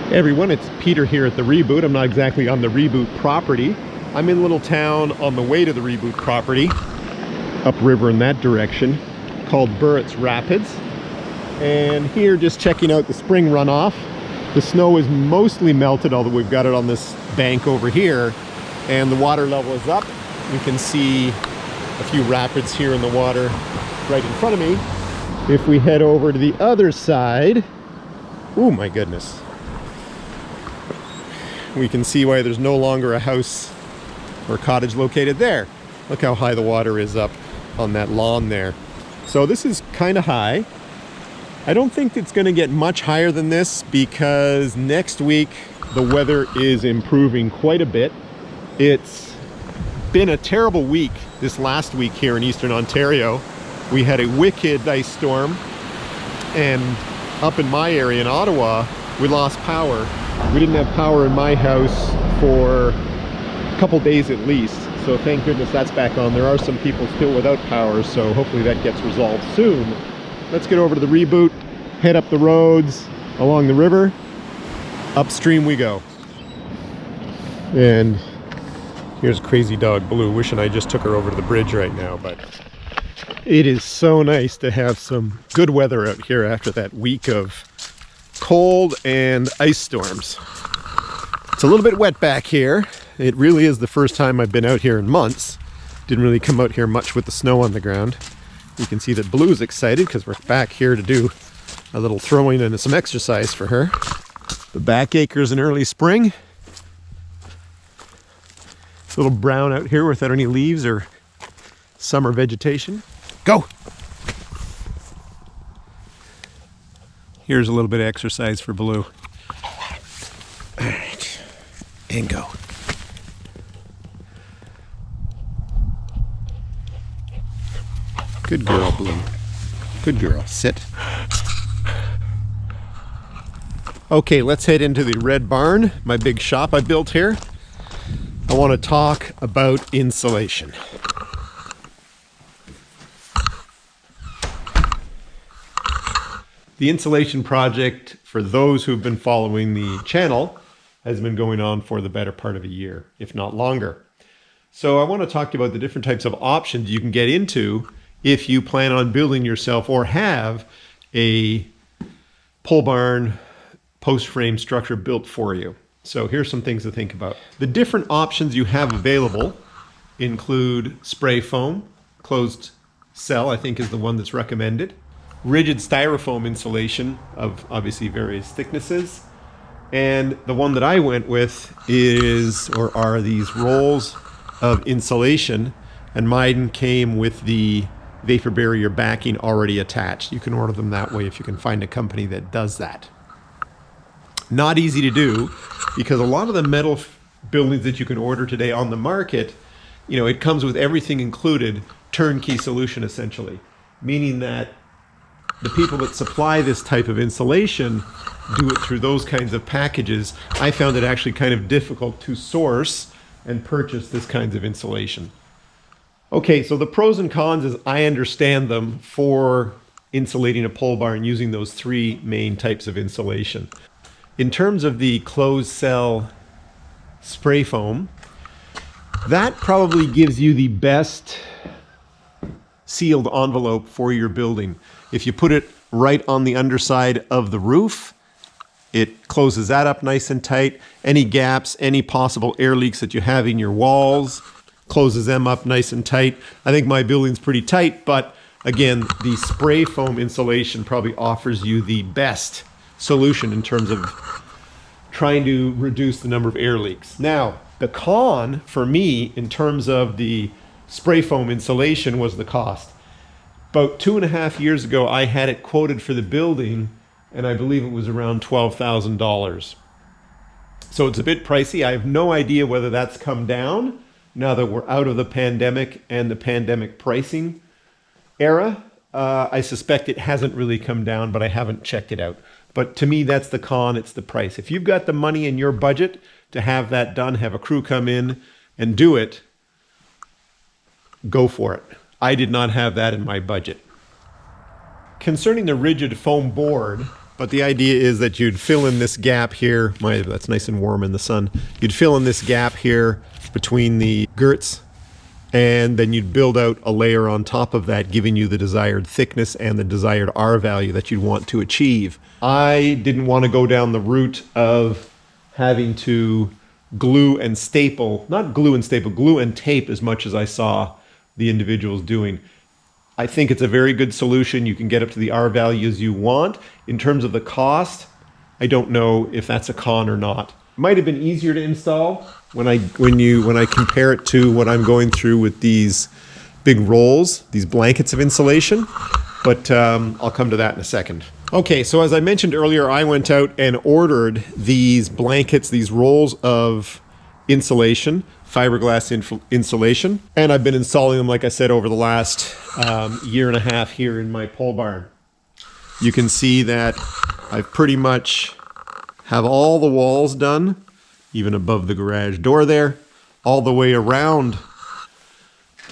Hey everyone, it's Peter here at the Reboot. I'm not exactly on the Reboot property. I'm in a little town on the way to the Reboot property, upriver in that direction, called Burrett's Rapids. And here, just checking out the spring runoff. The snow is mostly melted, although we've got it on this bank over here, and the water level is up. We can see a few rapids here in the water right in front of me. If we head over to the other side, oh my goodness, we can see why there's no longer a house or cottage located there. Look how high the water is up on that lawn there. So this is kind of high. I don't think it's going to get much higher than this because next week the weather is improving quite a bit. It's been a terrible week this last week here in Eastern Ontario. We had a wicked ice storm, and up in my area in Ottawa, we lost power. We didn't have power in my house for a couple days at least, so thank goodness that's back on. There are some people still without power, so hopefully that gets resolved soon. Let's get over to the Reboot, head up the roads along the river. Upstream we go. And here's crazy dog Blue, wishing I just took her over to the bridge right now, but it is so nice to have some good weather out here after that week of cold and ice storms. It's a little bit wet back here. It really is the first time I've been out here in months. Didn't really come out here much with the snow on the ground. You can see that Blue's excited because we're back here to do a little throwing and some exercise for her. The back acres in early spring. It's a little brown out here without any leaves or summer vegetation. Go! Here's a little bit of exercise for Blue. All right, and go. Good girl, Blue. Good girl. Sit. Okay, let's head into the Red Barn, my big shop I built here. I want to talk about insulation. The insulation project, for those who've been following the channel, has been going on for the better part of a year, if not longer. So I want to talk to you about the different types of options you can get into if you plan on building yourself or have a pole barn post frame structure built for you. So here's some things to think about. The different options you have available include spray foam, closed cell I think is the one that's recommended. Rigid styrofoam insulation of obviously various thicknesses, and the one that I went with are these rolls of insulation, and mine came with the vapor barrier backing already attached. You can order them that way if you can find a company that does that. Not easy to do because a lot of the metal buildings that you can order today on the market, you know, it comes with everything included, turnkey solution essentially, meaning that the people that supply this type of insulation do it through those kinds of packages. I found it actually kind of difficult to source and purchase this kinds of insulation. Okay, so the pros and cons, as I understand them, for insulating a pole barn using those three main types of insulation. In terms of the closed cell spray foam, that probably gives you the best sealed envelope for your building. If you put it right on the underside of the roof, it closes that up nice and tight. Any gaps, any possible air leaks that you have in your walls, closes them up nice and tight. I think my building's pretty tight, but again, the spray foam insulation probably offers you the best solution in terms of trying to reduce the number of air leaks. Now, the con for me in terms of the spray foam insulation was the cost. About 2.5 years ago, I had it quoted for the building, and I believe it was around $12,000. So it's a bit pricey. I have no idea whether that's come down now that we're out of the pandemic and the pandemic pricing era. I suspect it hasn't really come down, but I haven't checked it out. But to me, that's the con, it's the price. If you've got the money in your budget to have that done, have a crew come in and do it, go for it. I did not have that in my budget. Concerning the rigid foam board, But the idea is that you'd fill in this gap here. That's nice and warm in the sun. You'd fill in this gap here between the girts, and then you'd build out a layer on top of that, giving you the desired thickness and the desired R value that you'd want to achieve. I didn't want to go down the route of having to glue and staple, not glue and staple, glue and tape as much as I saw the individuals doing. I think it's a very good solution. You can get up to the R values you want. In terms of the cost, I don't know if that's a con or not. It might have been easier to install when I compare it to what I'm going through with these big rolls, these blankets of insulation, but I'll come to that in a second. Okay, so as I mentioned earlier, I went out and ordered these blankets, these rolls of insulation, fiberglass insulation, and I've been installing them, like I said, over the last year and a half here in my pole barn. You can see that I've pretty much have all the walls done, even above the garage door there, all the way around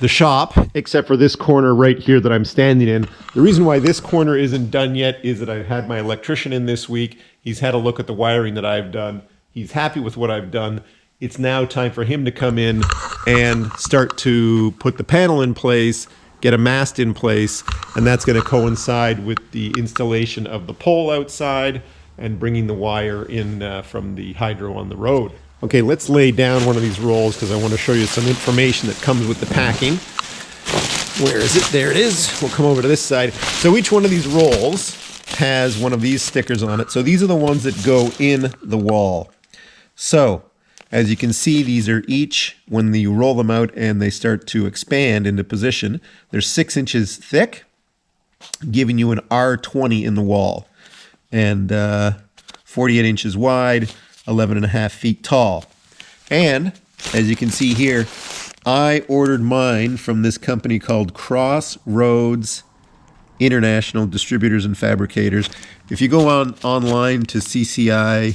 the shop, except for this corner right here that I'm standing in. The reason why this corner isn't done yet is that I've had my electrician in this week. He's had a look at the wiring that I've done. He's happy with what I've done. It's now time for him to come in and start to put the panel in place, get a mast in place, and that's going to coincide with the installation of the pole outside and bringing the wire in from the hydro on the road. Okay, let's lay down one of these rolls because I want to show you some information that comes with the packing. Where is it? There it is. We'll come over to this side. So each one of these rolls has one of these stickers on it. So these are the ones that go in the wall. So as you can see, these are each, when you roll them out and they start to expand into position, they're 6 inches thick, giving you an R20 in the wall, and 48 inches wide, 11.5 feet tall. And as you can see here, I ordered mine from this company called Crossroads International Distributors and Fabricators. If you go online to cci.com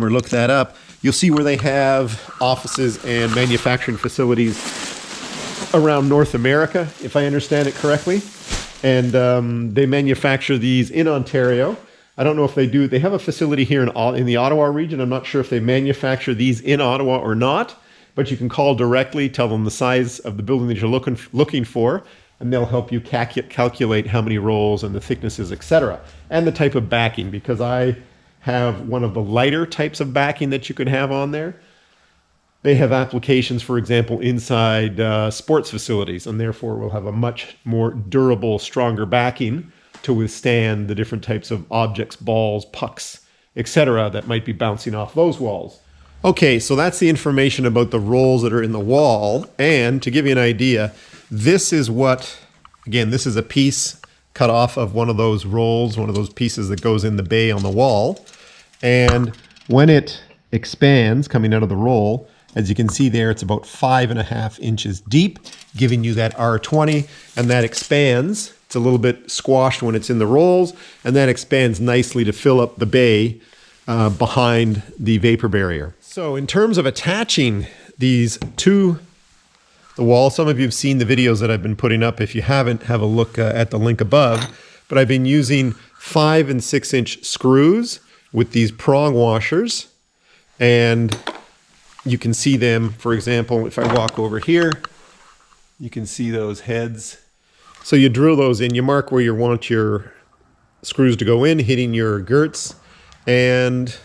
or look that up, you'll see where they have offices and manufacturing facilities around North America, if I understand it correctly. And they manufacture these in Ontario. I don't know if they do. They have a facility here in the Ottawa region. I'm not sure if they manufacture these in Ottawa or not, but you can call directly, tell them the size of the building that you're looking for, and they'll help you calculate how many rolls and the thicknesses, etc., and the type of backing, because I have one of the lighter types of backing that you could have on there. They have applications, for example, inside sports facilities, and therefore will have a much more durable, stronger backing to withstand the different types of objects, balls, pucks, etc., that might be bouncing off those walls. Okay, so that's the information about the rolls that are in the wall. And to give you an idea, this is what, again, this is a piece cut off of one of those rolls, one of those pieces that goes in the bay on the wall. And when it expands coming out of the roll, as you can see there, it's about 5.5 inches deep, giving you that R20, and that expands. It's a little bit squashed when it's in the rolls, and that expands nicely to fill up the bay behind the vapor barrier. So in terms of attaching these to the wall, some of you have seen the videos that I've been putting up. If you haven't, have a look at the link above. But I've been using 5 and 6 inch screws with these prong washers, and you can see them, for example, if I walk over here, you can see those heads. So you drill those in, you mark where you want your screws to go in, hitting your girts, and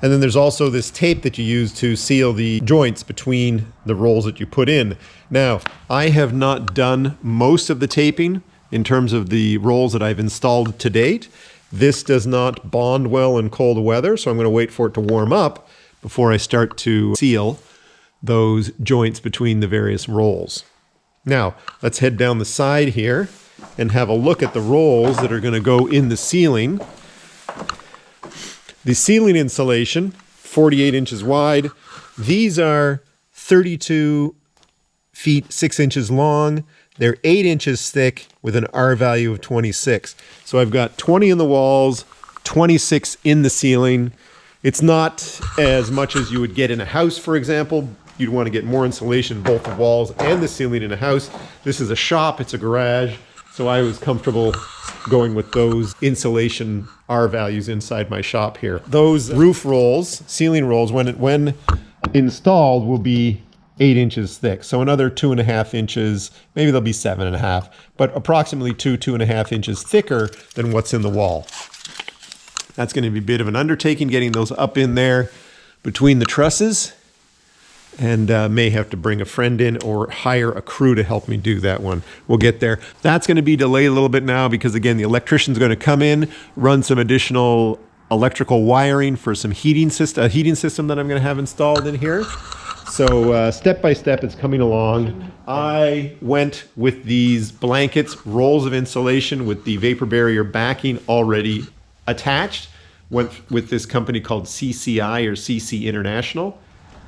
then there's also this tape that you use to seal the joints between the rolls that you put in. Now, I have not done most of the taping in terms of the rolls that I've installed to date. This does not bond well in cold weather, so I'm going to wait for it to warm up before I start to seal those joints between the various rolls. Now, let's head down the side here and have a look at the rolls that are going to go in the ceiling. The ceiling insulation, 48 inches wide. These are 32 feet, 6 inches long. They're 8 inches thick with an R value of 26. So I've got 20 in the walls, 26 in the ceiling. It's not as much as you would get in a house, for example. You'd want to get more insulation in both the walls and the ceiling in a house. This is a shop, it's a garage. So I was comfortable going with those insulation R values inside my shop here. Those roof rolls, ceiling rolls, when installed will be 8 inches thick. So another 2.5 inches, maybe they'll be 7.5, but approximately 2.5 inches thicker than what's in the wall. That's going to be a bit of an undertaking getting those up in there between the trusses, and may have to bring a friend in or hire a crew to help me do that one. We'll get there. That's going to be delayed a little bit now because, again, the electrician's going to come in, run some additional electrical wiring for some heating system that I'm going to have installed in here. So step by step, it's coming along. I went with these blankets, rolls of insulation with the vapor barrier backing already attached. Went with this company called CCI or CC International.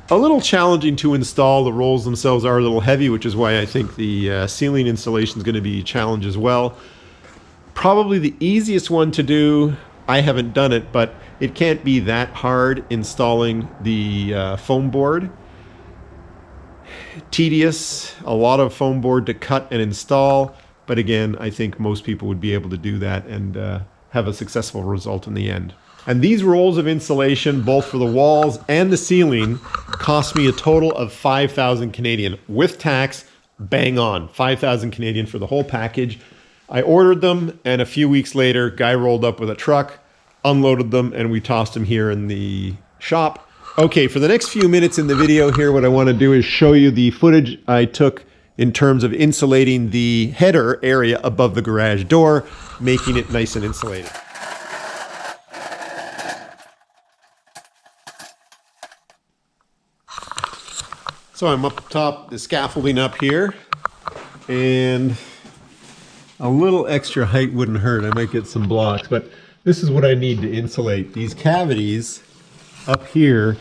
A little challenging to install. The rolls themselves are a little heavy, which is why I think the ceiling installation is going to be a challenge as well. Probably the easiest one to do. I haven't done it, but it can't be that hard installing the foam board. Tedious, a lot of foam board to cut and install, but again, I think most people would be able to do that and have a successful result in the end. And these rolls of insulation, both for the walls and the ceiling, cost me a total of 5,000 Canadian. With tax, bang on, 5,000 Canadian for the whole package. I ordered them, and a few weeks later, guy rolled up with a truck, unloaded them, and we tossed them here in the shop. Okay, for the next few minutes in the video here, what I want to do is show you the footage I took in terms of insulating the header area above the garage door, making it nice and insulated. So I'm up top, the scaffolding up here, and a little extra height wouldn't hurt. I might get some blocks, but this is what I need to insulate. These cavities up here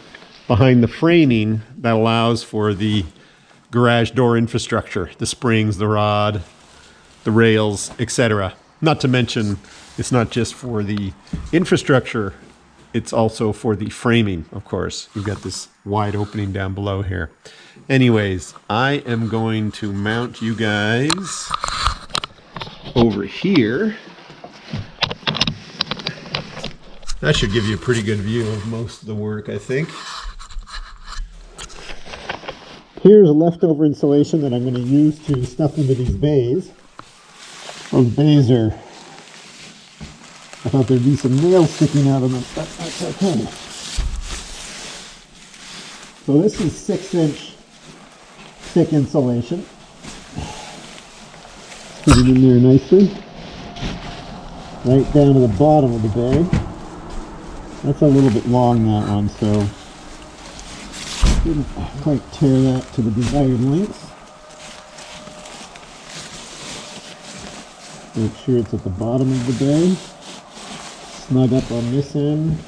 behind the framing that allows for the garage door infrastructure, the springs, the rod, the rails, etc. Not to mention, it's not just for the infrastructure, it's also for the framing, of course. You've got this wide opening down below here. Anyways, I am going to mount you guys over here. That should give you a pretty good view of most of the work, I think. Here's a leftover insulation that I'm going to use to stuff into these bays. Those bays are, I thought there'd be some nails sticking out of them, but that's okay. So this is 6-inch thick insulation. Put it in there nicely. Right down to the bottom of the bay. That's a little bit long, that one, so didn't quite tear that to the desired length. Make sure it's at the bottom of the bay. Snug up on this end.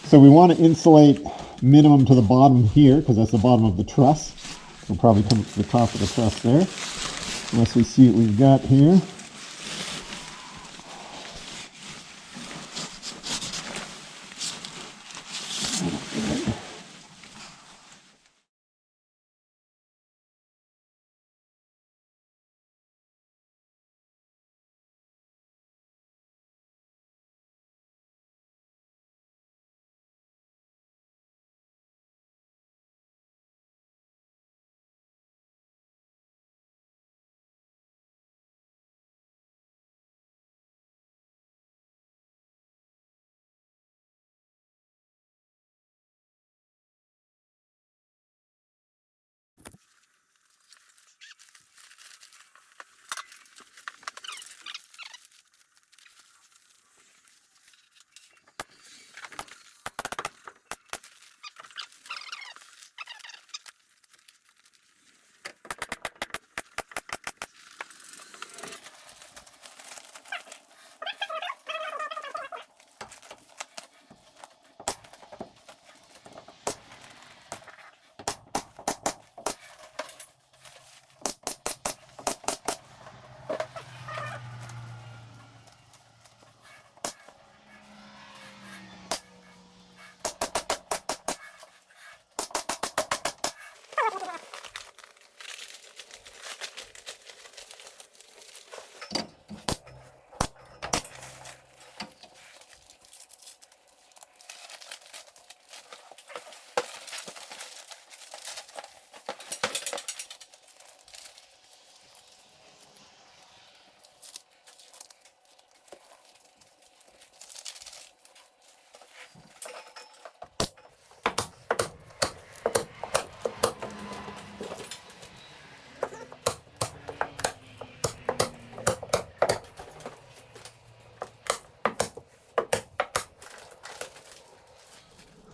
So we want to insulate minimum to the bottom here, because that's the bottom of the truss. We'll probably come to the top of the truss there, unless we see what we've got here.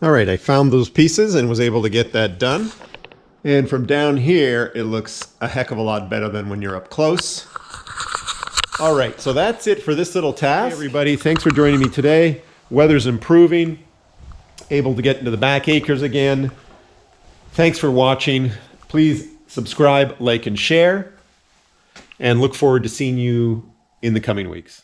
All right, I found those pieces and was able to get that done. And from down here, it looks a heck of a lot better than when you're up close. All right, so that's it for this little task. Hey everybody, thanks for joining me today. Weather's improving, able to get into the back acres again. Thanks for watching. Please subscribe, like, and share, and look forward to seeing you in the coming weeks.